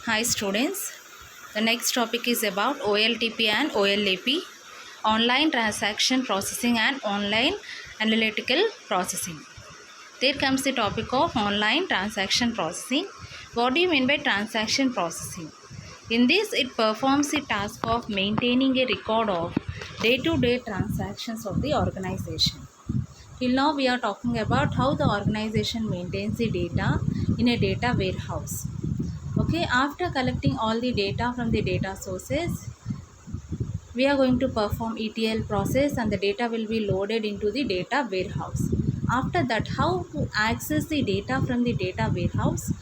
Hi students, the next topic is about OLTP and OLAP, online transaction processing and online analytical processing. There comes the topic of online transaction processing. What do you mean by transaction processing? In this, it performs the task of maintaining a record of day-to-day transactions of the organization. Till now, we are talking about how the organization maintains the data in a data warehouse. Okay, after collecting all the data from the data sources, we are going to perform ETL process and the data will be loaded into the data warehouse. After that, how to access the data from the data warehouse?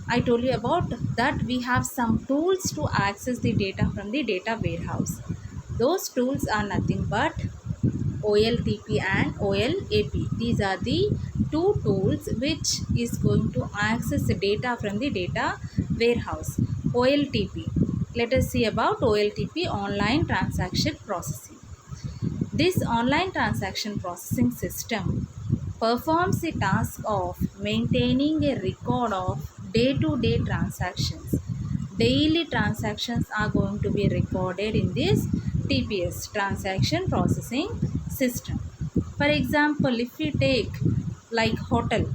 I told you about that we have some tools to access the data from the data warehouse. Those tools are nothing but OLTP and OLAP. These are the two tools which is going to access the data from the data warehouse. OLTP. Let us see about OLTP, online transaction processing. This online transaction processing system performs the task of maintaining a record of day-to-day transactions. Daily transactions are going to be recorded in this TPS, transaction processing system. For example, if we take like hotel,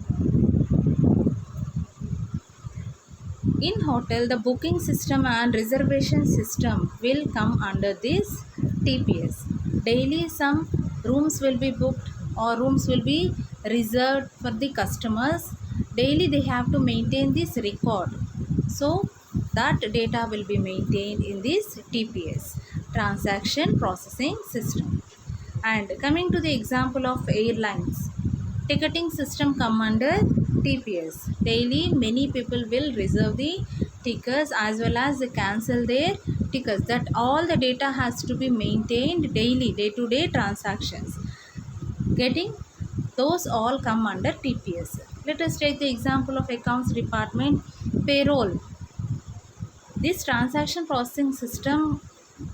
in hotel the booking system and reservation system will come under this TPS. Daily some rooms will be booked or rooms will be reserved for the customers. Daily they have to maintain this record, so that data will be maintained in this TPS, transaction processing system. And coming to the example of airlines, ticketing system come under TPS. Daily many people will reserve the tickets as well as they cancel their tickets. That all the data has to be maintained daily, day to day transactions. Getting those all come under TPS. Let us take the example of accounts department, payroll. This transaction processing system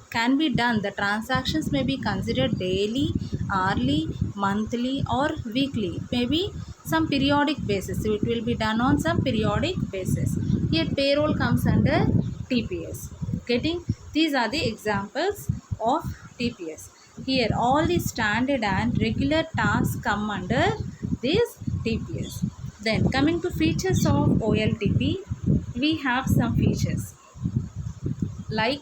can be done. The transactions may be considered daily, hourly, monthly or weekly. Maybe some periodic basis. So it will be done on some periodic basis. Here payroll comes under TPS. Getting these are the examples of TPS. Here all the standard and regular tasks come under this TPS. Then coming to features of OLTP, we have some features like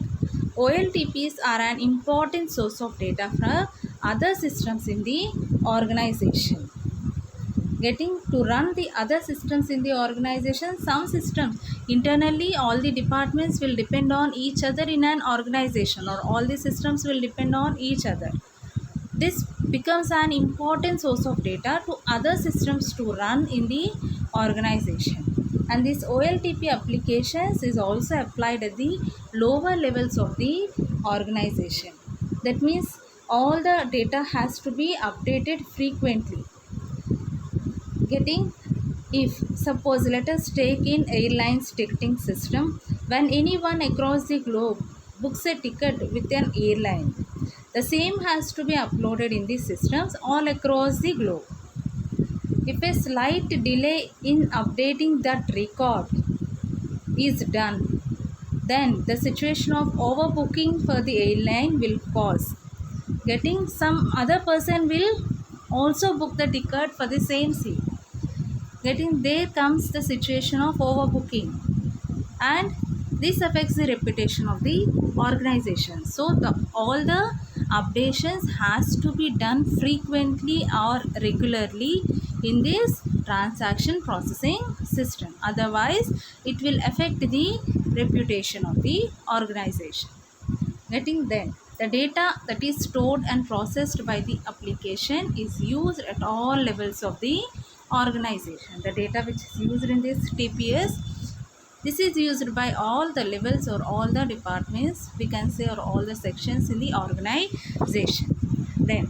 OLTPs are an important source of data for other systems in the organization. Getting to run the other systems in the organization, some systems internally all the departments will depend on each other in an organization, or all the systems will depend on each other. This becomes an important source of data to other systems to run in the organization. And this OLTP applications is also applied at the lower levels of the organization. That means all the data has to be updated frequently. Getting, if suppose let us take in airlines ticketing system, when anyone across the globe books a ticket with an airline, the same has to be uploaded in the systems all across the globe. If a slight delay in updating that record is done, then the situation of overbooking for the airline will cause. Getting some other person will also book the ticket for the same seat. Getting there comes the situation of overbooking, and this affects the reputation of the organization. So all the updations has to be done frequently or regularly in this transaction processing system, otherwise it will affect the reputation of the organization. Getting then, the data that is stored and processed by the application is used at all levels of the organization. The data which is used in this TPS, this is used by all the levels or all the departments, we can say, or all the sections in the organization. Then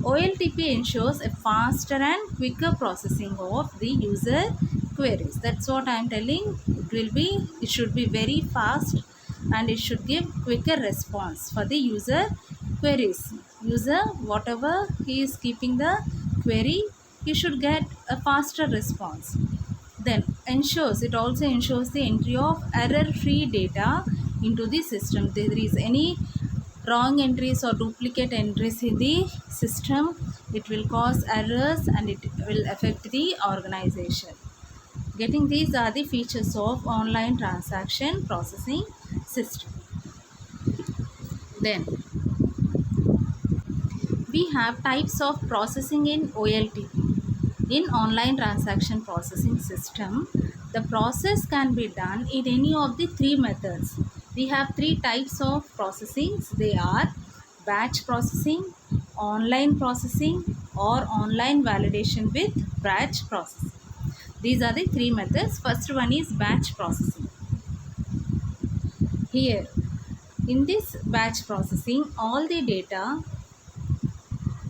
OLTP ensures a faster and quicker processing of the user queries. That's what I am telling. It should be very fast and it should give quicker response for the user queries. User, whatever he is keeping the query, he should get a faster response. Then it also ensures the entry of error-free data into the system. If there is any wrong entries or duplicate entries in the system, it will cause errors and it will affect the organization. Getting these are the features of online transaction processing system. Then we have types of processing in OLTP. In online transaction processing system, the process can be done in any of the three methods. We have three types of processing. They are batch processing, online processing, or online validation with batch processing. These are the three methods. First one is batch processing. Here, in this batch processing, all the data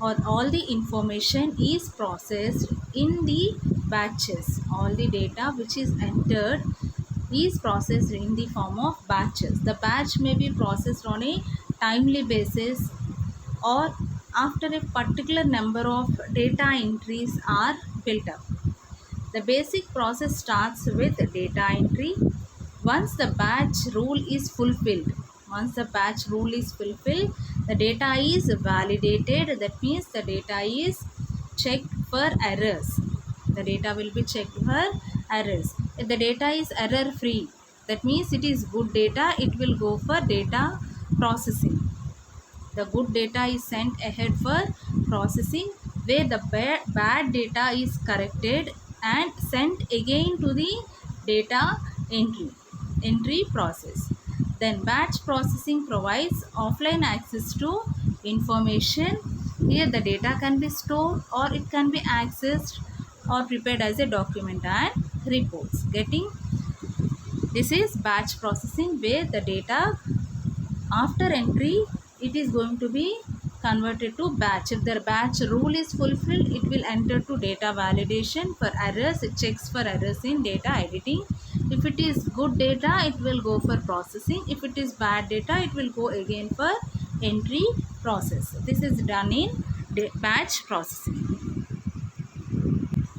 or all the information is processed in the batches. All the data which is entered is processed in the form of batches. The batch may be processed on a timely basis or after a particular number of data entries are built up. The basic process starts with data entry. Once the batch rule is fulfilled, the data is validated. That means the data is checked for errors. The data will be checked for errors. If the data is error free, that means it is good data, it will go for data processing. The good data is sent ahead for processing, where the bad data is corrected and sent again to the data entry process. Then batch processing provides offline access to information. Here the data can be stored or it can be accessed or prepared as a document and reports. This is batch processing, where the data after entry it is going to be converted to batch. If the batch rule is fulfilled, it will enter to data validation. For errors, it checks for errors in data editing. If it is good data, it will go for processing. If it is bad data, it will go again for entry process. This is done in batch processing.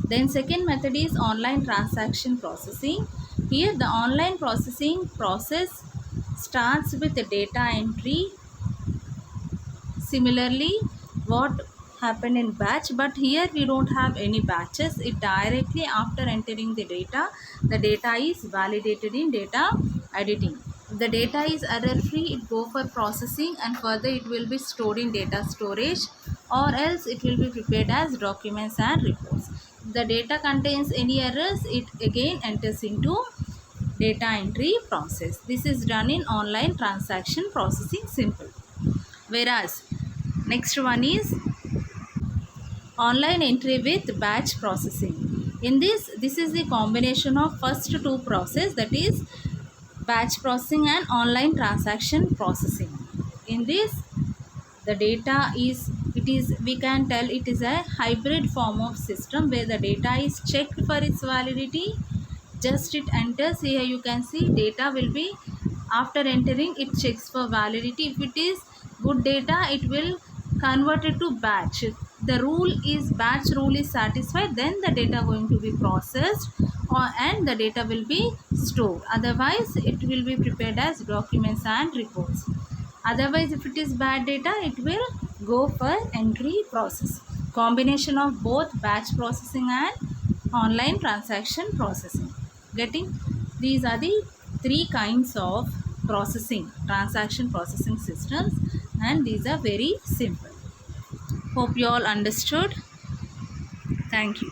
Then second method is online transaction processing. Here the online processing process starts with the data entry. Similarly, what happened in batch, but here we don't have any batches. It directly after entering the data is validated in data editing. If the data is error free, it go for processing and further it will be stored in data storage, or else it will be prepared as documents and reports. If the data contains any errors, it again enters into data entry process. This is done in online transaction processing simple. Whereas next one is online entry with batch processing. In this is the combination of first two process, that is batch processing and online transaction processing. In this, the data is, we can tell it is a hybrid form of system, where the data is checked for its validity. Just it enters. Here you can see data will be, after entering it checks for validity. If it is good data, it will convert it to batch. The batch rule is satisfied, then the data going to be processed and the data will be stored. Otherwise it will be prepared as documents and reports. Otherwise, if it is bad data, it will go for entry process. Combination of both batch processing and online transaction processing. These are the three kinds of transaction processing systems, and these are very simple. Hope you all understood. Thank you.